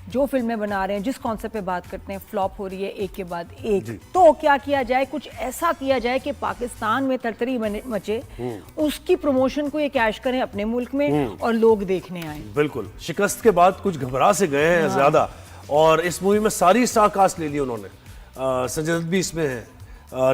जो फिल्में बना रहे हैं, जिस कॉन्सेप्ट पे बात करते हैं, फ्लॉप हो रही है एक के बाद एक। तो क्या किया जाए, कुछ ऐसा किया जाए कि पाकिस्तान में तरतरी मचे, उसकी प्रमोशन को ये कैश करें अपने मुल्क में और लोग देखने आए। बिल्कुल, शिकस्त के बाद कुछ घबरा से गए हैं ज्यादा। और इस मूवी में सारी स्टार कास्ट ले ली उन्होंने। संजय दत्त भी इसमें है,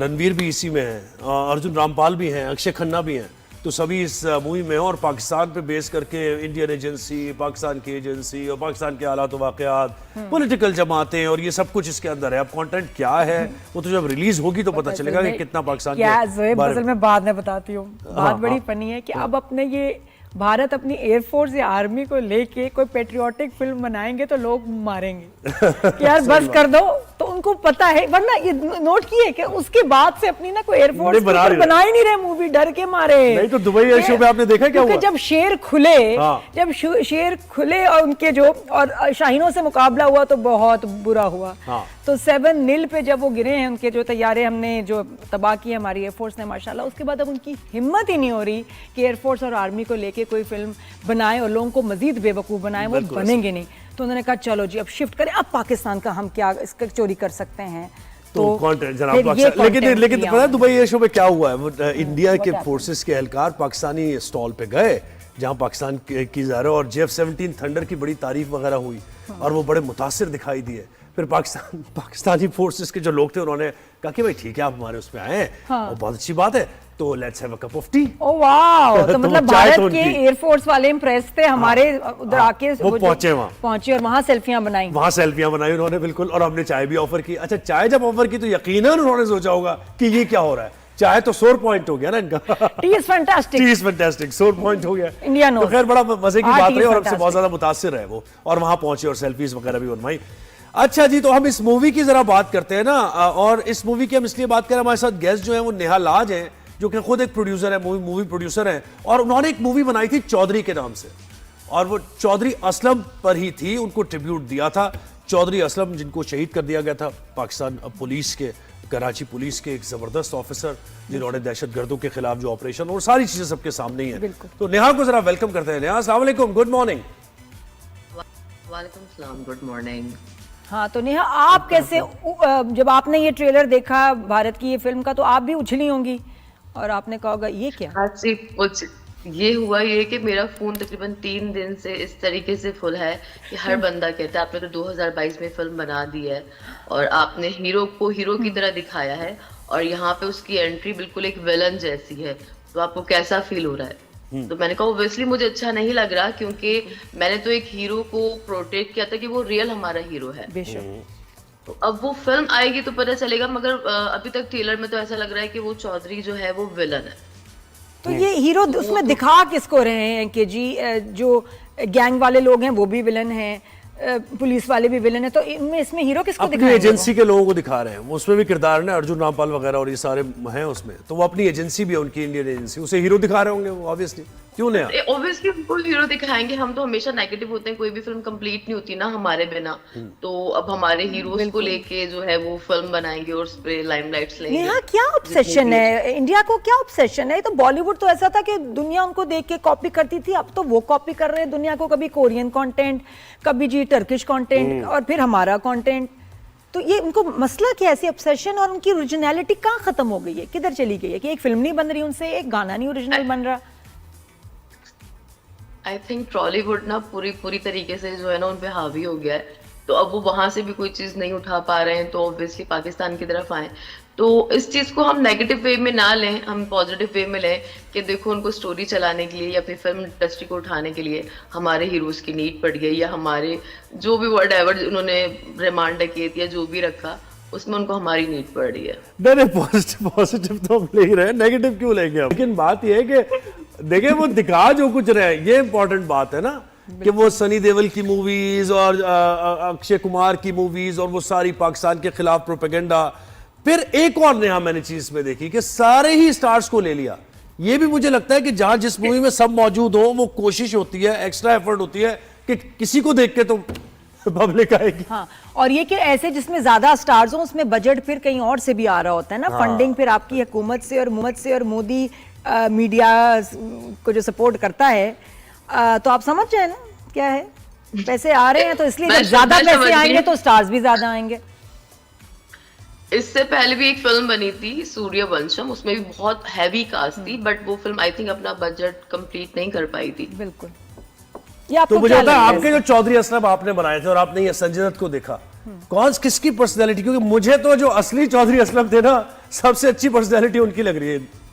रणवीर भी इसी में है, अर्जुन रामपाल भी हैं, अक्षय खन्ना भी हैं। तो सभी इस मूवी में, और पाकिस्तान पे बेस करके इंडियन एजेंसी, पाकिस्तान की एजेंसी और पाकिस्तान के हालात वाक़यात, पॉलिटिकल जमातें और ये सब कुछ इसके अंदर है। अब कंटेंट क्या है वो तो जब रिलीज होगी तो पता चलेगा कि कितना पाकिस्तान के बारे में बाद में बताती हूँ। बात बड़ी फनी है कि अब अपने ये भारत अपनी एयरफोर्स या आर्मी को लेके कोई पेट्रियोटिक फिल्म बनाएंगे तो लोग मारेंगे कि यार बस कर दो। तो उनको पता है, वरना ये नोट किए कि उसके बाद से अपनी ना कोई एयरफोर्स बना ही नहीं रहे मूवी, डर के मारे। नहीं तो दुबई एयर शो में आपने देखा क्या हुआ? जब शेर खुले और उनके जो और शाहीनों से मुकाबला हुआ तो बहुत बुरा हुआ। तो 7-0 पे जब वो गिरे हैं, उनके जो तैयारे हमने जो तबाह की हमारी एयरफोर्स ने माशाल्लाह, उसके बाद अब उनकी हिम्मत ही नहीं हो रही कि एयरफोर्स और आर्मी को लेके कोई फिल्म बनाए और लोगों को मजीद बेवकूफ बनाए। वो बनेंगे नहीं। तो उन्होंने कहा चलो जी अब शिफ्ट करें, अब पाकिस्तान का हम क्या इसका चोरी कर सकते हैं। तो कंटेंट जनाब, लेकिन पता है दुबई एयर शो में क्या हुआ है? वो इंडिया के फोर्सेस के एहलकार पाकिस्तानी स्टॉल पे गए जहां पाकिस्तान की ज़ाहिर और JF-17 थंडर की बड़ी तारीफ वगैरह हुई और वो बड़े मुतासिर दिखाई दिए। फिर पाकिस्तानी फोर्सेस के जो लोग थे उन्होंने कहा कि भाई ठीक है आप हमारे उसमें आए हैं और बहुत अच्छी बात है, तो let's have a cup of T. Oh wow! तो मतलब भारत के एयरफोर्स वाले इम्प्रेस थे, हमारे उधर आके वो पहुंचे और वहां सेल्फियां बनाई उन्होंने, बिल्कुल। और हमने चाय भी ऑफर की। अच्छा, चाय जब ऑफर की तो यकीनन उन्होंने सोचा होगा कि ये क्या हो रहा है। चाय तो सोर पॉइंट हो गया ना इनका। टी इज फैंटास्टिक, सोर पॉइंट हो गया। इंडिया तो खैर बड़ा मजे की बात रही और हमसे बहुत ज्यादा मुतासिर है वो, और वहां पहुंचे और सेल्फीज वगैरह भी बनवाई। अच्छा जी, तो हम इस मूवी की जरा बात करते हैं ना। और इस मूवी की हम इसलिए बात करें, हमारे साथ गेस्ट जो है वो नेहा लाज हैं, जो कि खुद एक प्रोड्यूसर है, मूवी प्रोड्यूसर है। और उन्होंने एक मूवी बनाई थी चौधरी के नाम से, और वो चौधरी असलम पर ही थी। उनको ट्रिब्यूट दिया था चौधरी असलम, जिनको शहीद कर दिया गया था पाकिस्तान पुलिस के, कराची पुलिस के एक जबरदस्त ऑफिसर, जिन्होंने दहशतगर्दों के खिलाफ जो ऑपरेशन और सारी चीजें सबके सामने ही है। तो नेहा को जरा वेलकम करते हैं। नेहा, अस्सलाम वालेकुम, गुड मॉर्निंग। वालेकुम सलाम, गुड मॉर्निंग। हाँ, तो नेहा आप कैसे, जब आपने ये ट्रेलर देखा भारत की ये फिल्म का, तो आप भी उछली होंगी और आपने कहा होगा ये क्या? हाँ जी, ये हुआ ये कि मेरा फोन तकरीबन 3 दिन से इस तरीके से फुल है कि हर बंदा कहता है आपने तो 2022 में फिल्म बना दी है और आपने हीरो को हीरो की तरह दिखाया है और यहाँ पे उसकी एंट्री बिल्कुल एक विलन जैसी है, तो आपको कैसा फील हो रहा है? तो मैंने कहा ऑब्वियसली मुझे अच्छा नहीं लग रहा, क्योंकि मैंने तो एक हीरो को प्रोटेक्ट किया था कि वो रियल हमारा हीरो है। तो अब वो फिल्म आएगी तो पता चलेगा, मगर अभी तक ट्रेलर में तो ऐसा लग रहा है कि वो चौधरी जो है वो विलन है। तो ये हीरो उसमें दिखा किसको रहे हैं कि जी जो गैंग वाले लोग हैं वो भी विलन हैं, पुलिस वाले भी विलन है, तो इसमें हीरो किसको दिखा रहे हैं? एजेंसी के लोगों को दिखा रहे हैं। उसमें भी किरदार है अर्जुन रामपाल वगैरह और ये सारे हैं उसमें, तो वो अपनी एजेंसी भी है उनकी, इंडियन एजेंसी, उसे हीरो दिखा रहे होंगे वो ऑब्वियसली। क्यों नहीं? ऑब्वियसली उनको हीरो दिखाएंगे। हम तो हमेशा नेगेटिव होते हैं, कोई भी फिल्म कंप्लीट नहीं होती ना हमारे बिना। तो अब हमारे हीरोज को लेके जो है वो फिल्म बनाएंगे और उस पे लाइमलाइट्स लेंगे। नेहा, क्या ऑब्सेशन है इंडिया को, क्या ऑब्सेशन है? तो बॉलीवुड तो ऐसा था कि दुनिया उनको देख के कॉपी करती थी, अब तो वो कॉपी कर रहे हैं दुनिया को, कभी कोरियन कंटेंट, कभी जी टर्किश कंटेंट और फिर हमारा कंटेंट। तो ये उनको मसला क्या है, ऐसी ऑब्सेशन, और उनकी ओरिजिनलिटी कहाँ खत्म हो गई है, किधर चली गई है कि एक फिल्म नहीं बन रही उनसे, एक गाना नहीं ओरिजिनल बन रहा? आई थिंक टॉलीवुड ना पूरी तरीके से जो है ना उन पे हावी हो गया है, तो अब वो वहां से भी कोई चीज नहीं उठा पा रहे हैं, तो ऑब्वियसली पाकिस्तान की तरफ आए। तो इस चीज को हम नेगेटिव वे में ना लें, हम पॉजिटिव वे में लें कि देखो उनको स्टोरी चलाने के लिए या अपनी फिल्म इंडस्ट्री को उठाने के लिए हमारे हीरोज की नीड पड़ गई, या हमारे जो भी वर्ड एवर उन्होंने रिमांड किए या जो भी रखा उसमें उनको हमारी नीड पड़ रही है। नहीं, पॉजिटिव तो हम ले ही रहे हैं, नेगेटिव क्यों लेंगे हम? लेकिन बात यह है कि देखिए वो दिखा जो कुछ रहे हैं, ये इंपॉर्टेंट बात है ना, कि वो सनी देओल की मूवीज और अक्षय कुमार की मूवीज और वो सारी पाकिस्तान के खिलाफ प्रोपेगेंडा। फिर एक और नया मैंने चीज में देखी कि सारे ही स्टार्स को ले लिया। ये भी मुझे लगता है कि जहां जिस मूवी में सब मौजूद हो वो कोशिश होती है, एक्स्ट्रा एफर्ट होती है कि किसी को देख के तो पब्लिक आएगी। हाँ, और ये कि ऐसे जिसमें ज्यादा स्टार्स हो उसमें बजट फिर कहीं और से भी आ रहा होता है ना। फंडिंग फिर आपकी हुकूमत से और मोदी मीडिया को जो सपोर्ट करता है, तो आप समझ जाए ना क्या है। पैसे आ रहे हैं तो इसलिए मैं जब ज्यादा समझ पैसे गई। आएंगे तो स्टार्स भी ज्यादा आएंगे। इससे पहले भी एक फिल्म बनी थी सूर्यवंशम, उसमें भी बहुत हैवी कास्ट थी, बट वो फिल्म आई थिंक अपना बजट कंप्लीट नहीं कर पाई थी। बिल्कुल। ये आपको तो मुझे क्या लगता है लगता है? आपके जो चौधरी असलम आपने बनाए थे और आपने ये संजय दत्त को देखा, कौन किसकी पर्सनैलिटी, क्योंकि मुझे तो जो असली चौधरी असलम थे ना, सबसे अच्छी पर्सनैलिटी उनकी लग रही है।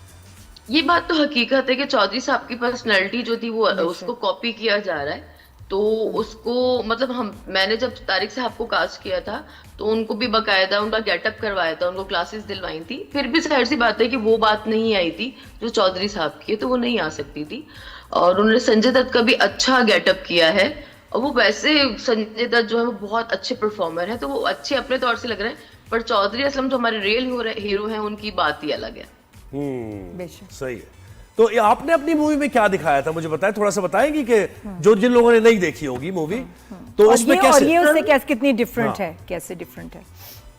ये बात तो हकीकत है कि चौधरी साहब की पर्सनैलिटी जो थी वो उसको कॉपी किया जा रहा है। तो उसको मतलब मैंने जब तारिक साहब को कास्ट किया था तो उनको भी बकायदा उनका गेटअप करवाया था, उनको क्लासेस दिलवाई थी, फिर भी जाहिर सी बात है कि वो बात नहीं आई थी जो चौधरी साहब की है, तो वो नहीं आ सकती थी। और उन्होंने संजय दत्त का भी अच्छा गेटअप किया है, और वो वैसे संजय दत्त जो है वो बहुत अच्छे परफॉर्मर है, तो वो अच्छे अपने तौर से लग रहे हैं, पर चौधरी असलम जो हमारे रियल हीरो हैं उनकी बात ही अलग है। बेशक। सही है। तो ये आपने अपनी मूवी में क्या दिखाया था, मुझे बताएं, थोड़ा सा बताएंगी कि जो जिन लोगों ने नहीं देखी होगी मूवी, तो उसमें और कैसे ये उससे कैसे कितनी डिफरेंट है, कैसे डिफरेंट है?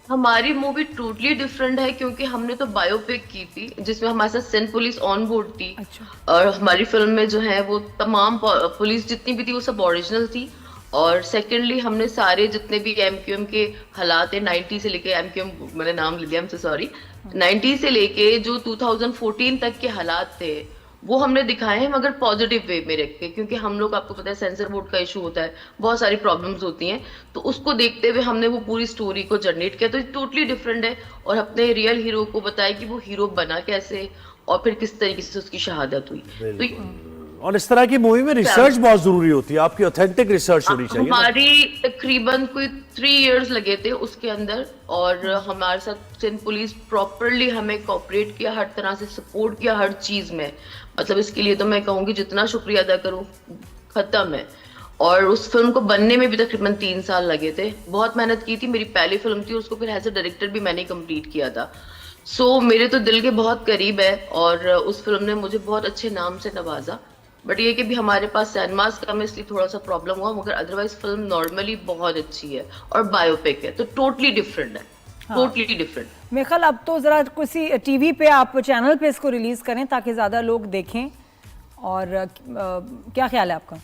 हमारी मूवी टोटली डिफरेंट है क्योंकि हमने तो बायोपिक की थी जिसमें हमारे साथ सिंध पुलिस ऑन बोर्ड थी। अच्छा। और हमारी फिल्म में जो है वो तमाम पुलिस जितनी भी थी वो सब ओरिजिनल थी। और सेकेंडली हमने सारे जितने भी एमक्यूएम के हालात है 90 से लेके, एमक्यूएम मैंने नाम ले लिया, I'm so sorry, 90 से लेके जो 2014 तक के हालात थे वो हमने दिखाए हैं, मगर पॉजिटिव वे में रख के, क्योंकि हम लोग, आपको पता है सेंसर बोर्ड का इशू होता है, बहुत सारी प्रॉब्लम्स होती हैं, तो उसको देखते हुए हमने वो पूरी स्टोरी को जनरेट किया। तो ये टोटली डिफरेंट है, और अपने रियल हीरो को बताया कि वो हीरो बना कैसे और फिर किस तरीके से उसकी शहादत हुई। तो और इस तरह की मूवी में रिसर्च बहुत जरूरी होती है, आपकी ऑथेंटिक रिसर्च होनी चाहिए। हमारी तकरीबन कोई 3 इयर्स लगे थे उसके अंदर, और हमारे साथ सिंध पुलिस प्रॉपरली हमें कोऑपरेट किया, हर तरह से सपोर्ट किया हर चीज में। मतलब इसके लिए तो मैं कहूंगी जितना शुक्रिया अदा करूं खत्म है। और उस फिल्म को बनने में भी तकरीबन 3 साल लगे थे, बहुत मेहनत की थी। मेरी पहली फिल्म थी, उसको फिर एज ए डायरेक्टर भी मैंने कंप्लीट किया था। सो मेरे तो दिल के बहुत करीब है, और उस फिल्म ने मुझे बहुत अच्छे नाम से नवाजा। बट ये कि भी हमारे पास सिनेमास कम है इसलिए थोड़ा सा प्रॉब्लम हुआ, मगर अदरवाइज फिल्म नॉर्मली बहुत अच्छी है और बायोपिक है, तो टोटली डिफरेंट है। Totally different. मेरे ख्याल अब तो जरा किसी टीवी पे आप चैनल पे इसको रिलीज करें ताकि ज्यादा लोग देखें, और क्या ख्याल है आपका?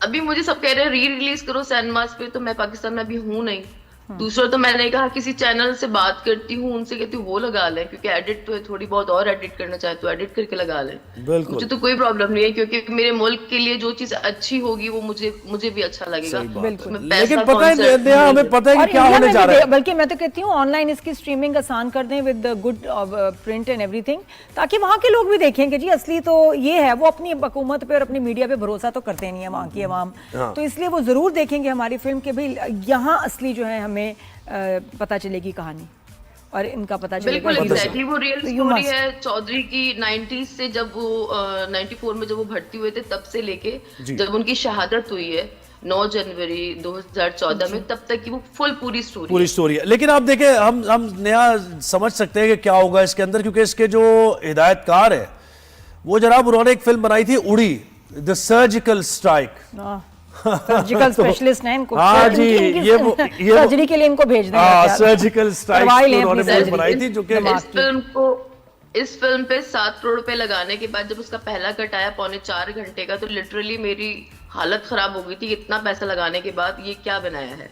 अभी मुझे सब कह रहे हैं री रिलीज करो सिनेमास पे, तो मैं पाकिस्तान में अभी हूँ नहीं। दूसरा तो मैंने कहा किसी चैनल से बात करती हूँ, उनसे कहती हूँ वो लगा लें, क्योंकि एडिट तो है, थोड़ी बहुत और एडिट करना चाहे तो एडिट करके लगा लें। बिल्कुल। मुझे तो कोई प्रॉब्लम नहीं है, क्योंकि मेरे मुल्क के लिए जो चीज अच्छी होगी वो मुझे भी अच्छा लगेगा। बिल्कुल। लेकिन पता है नेहा, हमें पता है कि क्या होने जा रहा है। बल्कि मैं तो कहती हूँ ऑनलाइन इसकी स्ट्रीमिंग आसान कर दें with good print and everything, ताकि वहाँ के लोग भी देखेंगे जी असली तो ये है। वो अपनी हुकूमत पे और अपनी मीडिया पे भरोसा तो करते नहीं है वहाँ की अवाम, तो इसलिए वो जरूर देखेंगे हमारी फिल्म के भाई यहाँ असली जो है हमें पता चलेगी कहानी, और इनका पता चलेगा। बिल्कुल एग्जैक्टली, वो रियल स्टोरी है चौधरी की। 90s से जब वो 94 में जब वो भर्ती हुए थे तब से लेके जब उनकी शहादत हुई है 9 जनवरी 2014 में, तब तक की वो पूरी स्टोरी है। लेकिन आप देखें, हम नया समझ सकते हैं कि क्या होगा इसके अंदर, क्योंकि इसके जो हिदायतकार है वो जनाब, उन्होंने एक फिल्म बनाई थी उड़ी, the surgical strike. Surgical specialist हैं इनको। हाँ जी, ये सर्जरी के लिए इनको भेज दें। हाँ, सर्जिकल स्ट्राइक उन्होंने फिल्म बनाई थी, जो कि इस फिल्म पे 7 करोड़ रुपए लगाने के बाद जब उसका पहला कट आया 3.25 घंटे का, तो लिटरली मेरी हालत खराब हो गई थी। इतना पैसा लगाने के बाद ये क्या बनाया है।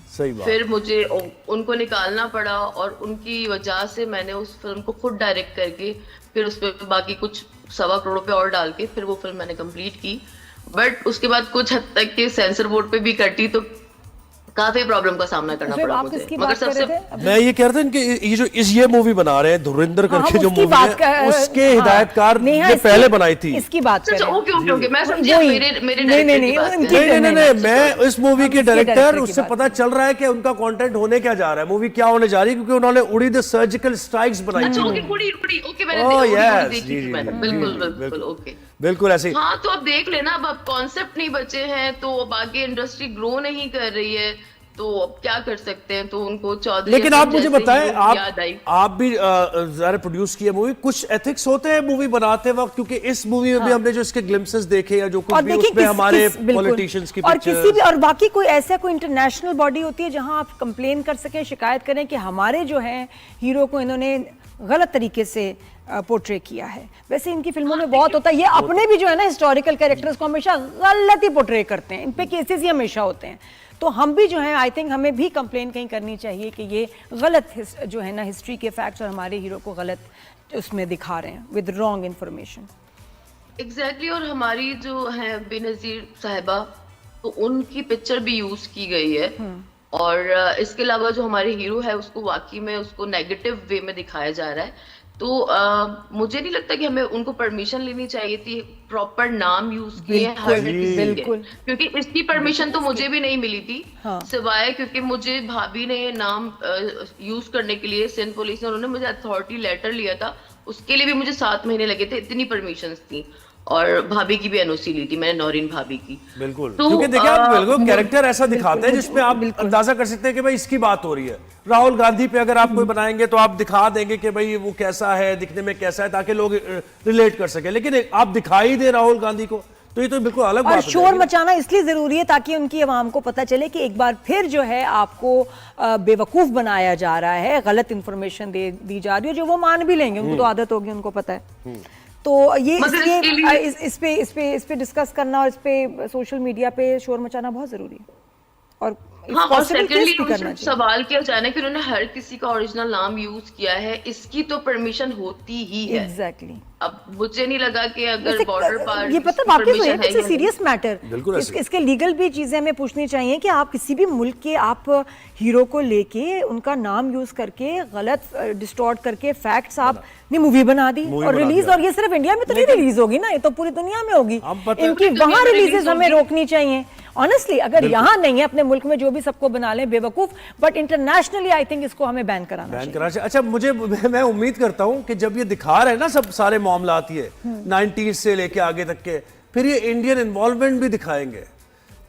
सही बात। फिर मुझे उनको निकालना पड़ा, और उनकी वजह से मैंने उस फिल्म को खुद डायरेक्ट करके फिर उस पर बाकी कुछ 1.25 करोड़ रुपए और डाल के फिर वो फिल्म मैंने कंप्लीट की। बट उसके बाद कुछ हद तक के सेंसर बोर्ड पे भी कटी, तो काफी प्रॉब्लम का सामना करना पड़ा मुझे। मगर सबसे मैं ये कह रहा था कि ये मूवी बना रहे हैं धुरंधर करके जो मूवी है, उसके हिदायतकार ने पहले बनाई थी। इसकी बात करें। ओके, मैं समझी नहीं, मैं इस मूवी के डायरेक्टर, उससे पता चल रहा है कि उनका कंटेंट होने क्या जा रहा है, मूवी क्या होने जा रही है, क्योंकि उन्होंने उड़ी द सर्जिकल स्ट्राइक्स बनाई थी। बिल्कुल ऐसे। हाँ, तो अब देख लेना, अब कॉन्सेप्ट नहीं बचे हैं, तो अब आगे इंडस्ट्री ग्रो नहीं कर रही है, तो अब क्या कर सकते हैं। तो उनको चौधरी, लेकिन आप मुझे बताएं, आप भी जरा प्रोड्यूस किए मूवी, कुछ एथिक्स होते हैं मूवी बनाते वक्त, क्योंकि इस मूवी में भी हमने जो इसके ग्लिम्पसेस देखे या जो कुछ भी उसमें हमारे पॉलिटिशियंस की और किसी भी, और बाकी कोई ऐसा कोई इंटरनेशनल बॉडी होती है जहां आप कंप्लेन कर सकें, शिकायत करें कि हमारे जो है हीरो को इन्होंने गलत तरीके से पोर्ट्रे किया है। वैसे इनकी फिल्मों में बहुत होता है, ये अपने भी जो है ना हिस्टोरिकल कैरेक्टर्स को हमेशा गलत ही पोर्ट्रे करते हैं, इन पे केसेस ही हमेशा होते हैं। तो हम भी जो है आई थिंक हमें भी कंप्लेन कहीं करनी चाहिए कि ये गलत जो है ना हिस्ट्री के फैक्ट्स और हमारे हीरो को गलत उसमें दिखा रहे हैं विद रॉन्ग इन्फॉर्मेशन। एग्जैक्टली और हमारी जो है बेनजीर साहिबा, तो उनकी पिक्चर भी यूज की गई है और इसके अलावा जो हमारे हीरो है उसको वाकई में उसको नेगेटिव वे में दिखाया जा रहा है। तो मुझे नहीं लगता कि हमें उनको परमिशन लेनी चाहिए थी, प्रॉपर नाम यूज किए हर किसी के, क्योंकि इसकी परमिशन तो मुझे भी नहीं मिली थी। सिवाय क्योंकि मुझे भाभी ने नाम यूज करने के लिए सिंध पुलिस ने उन्होंने मुझे अथॉरिटी लेटर लिया था, उसके लिए भी मुझे 7 महीने लगे थे, इतनी परमिशंस थी। और भाभी की भी एनओसी ली थी मैंने, नौरीन भाभी की। बिल्कुल, क्योंकि देखिए आप बिल्कुल कैरेक्टर ऐसा दिखाते हैं जिसमें आप अंदाजा कर सकते हैं कि भाई इसकी बात हो रही है। राहुल गांधी पे अगर आप कोई बनाएंगे तो आप दिखा देंगे कि भाई वो कैसा है, दिखने में कैसा है, ताकि लोग रिलेट कर सके। लेकिन आप दिखाई दे राहुल गांधी को तो ये तो बिल्कुल अलग बात है। और शोर मचाना इसलिए जरूरी है ताकि उनकी आवाम को पता चले कि एक बार फिर जो है आपको बेवकूफ बनाया जा रहा है, गलत इंफॉर्मेशन दी जा रही है, जो वो मान भी लेंगे, उनको तो आदत होगी, उनको पता है। तो ये इसलिए इस पे डिस्कस करना और इस पे सोशल मीडिया पे शोर मचाना बहुत जरूरी है। और हाँ, और सेकेंडली सवाल किया जाए ना कि उन्होंने हर किसी का ओरिजिनल नाम यूज किया है, इसकी तो परमिशन होती ही है। एग्जैक्टली। अब मुझे नहीं लगा कि अगर बॉर्डर पार ये पता वाकई में है सीरियस मैटर। इसके लीगल भी चीजें हमें पूछनी चाहिए कि आप किसी भी मुल्क के आप हीरो को लेके उनका नाम यूज करके गलत डिस्टॉर्ट करके फैक्ट्स आप ने मूवी बना दी और रिलीज, और ये सिर्फ इंडिया में तो नहीं रिलीज होगी ना, ये तो पूरी दुनिया में होगी। इनकी वहां रिलीजेस हमें रोकनी चाहिए ऑनेस्टली। अगर यहाँ नहीं है अपने मुल्क में जो भी सबको बना लें बेवकूफ, बट इंटरनेशनली आई थिंक इसको हमें बैन कराना चाहिए। अच्छा, मैं उम्मीद करता हूँ कि जब ये दिखा रहे हैं ना सब सारे मामला आती है 90s से लेके आगे तक के, फिर ये इंडियन इन्वॉल्वमेंट भी दिखाएंगे,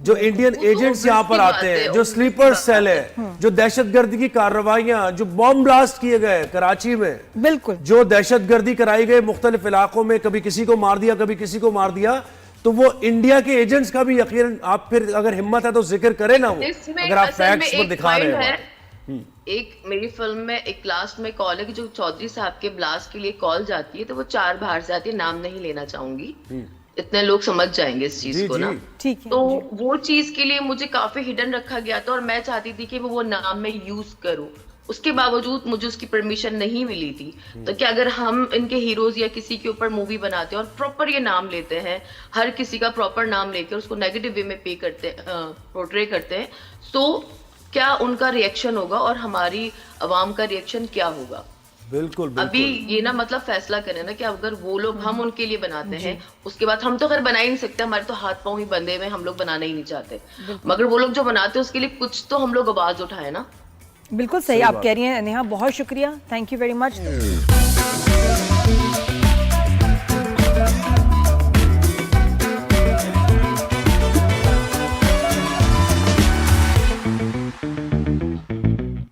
जो इंडियन एजेंट्स यहाँ पर आते हैं, जो स्लीपर सेल है, जो दहशतगर्दी की कार्रवाइयां, जो बॉम्ब ब्लास्ट किए गए कराची में, बिल्कुल जो दहशतगर्दी कराई गई मुख्तलिफ इलाकों में, कभी किसी को मार दिया कभी किसी को मार दिया, तो वो इंडिया के एजेंट्स का भी यकीन आप फिर अगर हिम्मत है तो जिक्र करें ना, वो अगर आप फैक्ट्स पर दिखा रहे हैं। एक मेरी फिल्म में एक लास्ट में कॉल है कि जो चौधरी साहब के ब्लास्ट के लिए कॉल जाती है तो वो 4 बाहर से आती है, नाम नहीं लेना चाहूंगी, इतने लोग समझ जाएंगे इस चीज को ना। ठीक है। तो वो चीज के लिए मुझे काफी हिडन रखा गया था और मैं चाहती थी कि वो नाम में यूज करूं, उसके बावजूद मुझे उसकी परमिशन नहीं मिली थी। तो क्या अगर हम इनके हीरोज या किसी के ऊपर मूवी बनाते हैं और प्रॉपर ये नाम लेते हैं, हर किसी का प्रॉपर नाम लेकर उसको नेगेटिव वे में पोर्ट्रे करते हैं, तो क्या उनका रिएक्शन होगा और हमारी आवाम का रिएक्शन क्या होगा? बिल्कुल, बिल्कुल। अभी ये ना मतलब फैसला करें ना कि अगर वो लोग हम उनके लिए बनाते हैं, उसके बाद हम तो खैर बना ही नहीं सकते, हमारे तो हाथ पांव ही बंधे हुए, हम लोग बनाना ही नहीं चाहते, मगर वो लोग जो बनाते हैं उसके लिए कुछ तो हम लोग आवाज उठाए ना। बिल्कुल सही आप कह रही हैं नेहा, बहुत शुक्रिया, थैंक यू वेरी मच।